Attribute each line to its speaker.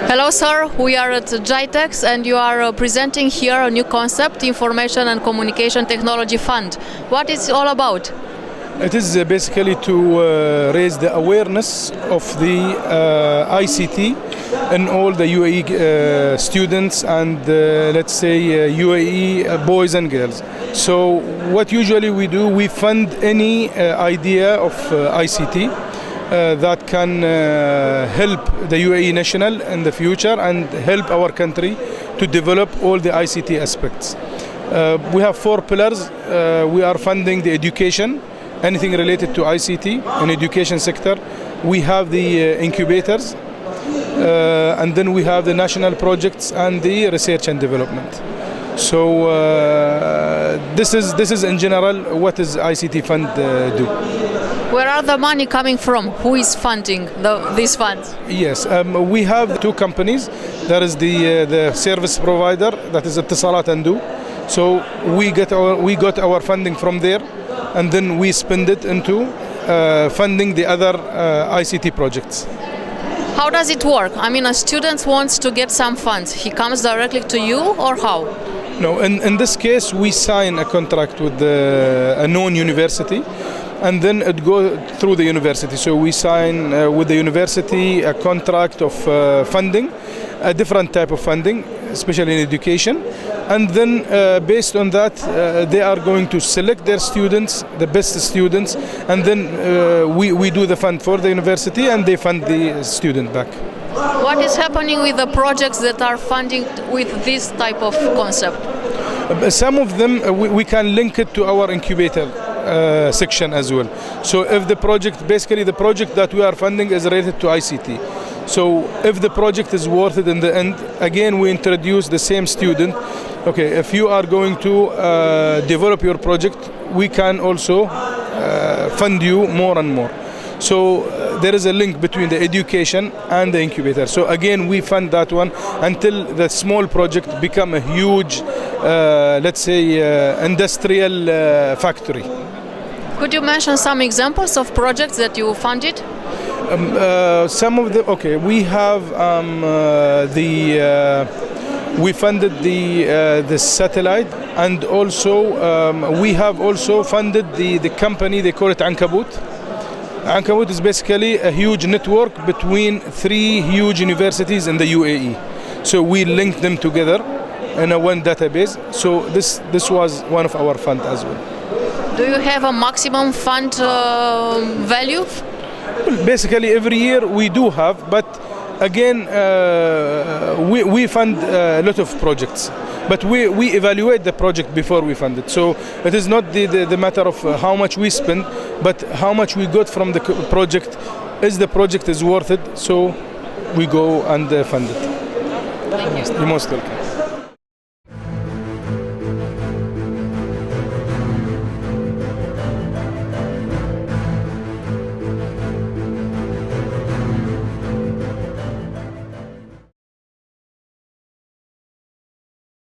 Speaker 1: Hello sir, we are at GITEX and you are presenting here a new concept, Information and Communication Technology Fund. What is it all about?
Speaker 2: It is basically to raise the awareness of the ICT in all the UAE students and let's say UAE boys and girls. So what usually we do, we fund any idea of ICT that can help the UAE national in the future and help our country to develop all the ICT aspects. We have 4 pillars. We are funding the education, anything related to ICT and education sector. We have the incubators, and then we have the national projects and the research and development. So this is in general what is ICT fund do.
Speaker 1: Where are the money coming from? Who is funding these funds?
Speaker 2: Yes, we have 2 companies. There is the service provider, that is Etisalat and Do. So we got our funding from there, and then we spend it into funding the other ICT projects.
Speaker 1: How does it work? I mean, a student wants to get some funds. He comes directly to you, or how?
Speaker 2: No, in this case, we sign a contract with a known university, and then it goes through the university. So we sign with the university a contract of funding, a different type of funding, especially in education. And then based on that, they are going to select their students, the best students, and then we do the fund for the university and they fund the student back.
Speaker 1: What is happening with the projects that are funding with this type of concept?
Speaker 2: Some of them we can link it to our incubator section as well. So if the project, basically the project that we are funding is related to ICT. So if the project is worth it in the end, again we introduce the same student. Okay, if you are going to develop your project, we can also fund you more and more. So there is a link between the education and the incubator. So again, we fund that one until the small project become a huge, let's say, industrial factory.
Speaker 1: Could you mention some examples of projects that you funded?
Speaker 2: Some of the, okay, we have we funded the satellite, and also we have also funded the company, they call it Ankabut. Ankabut is basically a huge network between 3 huge universities in the UAE. So we linked them together in a one database. So this was one of our funds as well.
Speaker 1: Do you have a maximum fund value?
Speaker 2: Well, basically every year we do have, but again we fund a lot of projects. But we evaluate the project before we fund it. So it is not the matter of how much we spend, but how much we got from the project. Is the project is worth it? So we go and fund it.
Speaker 1: Thank you.
Speaker 2: You're most welcome.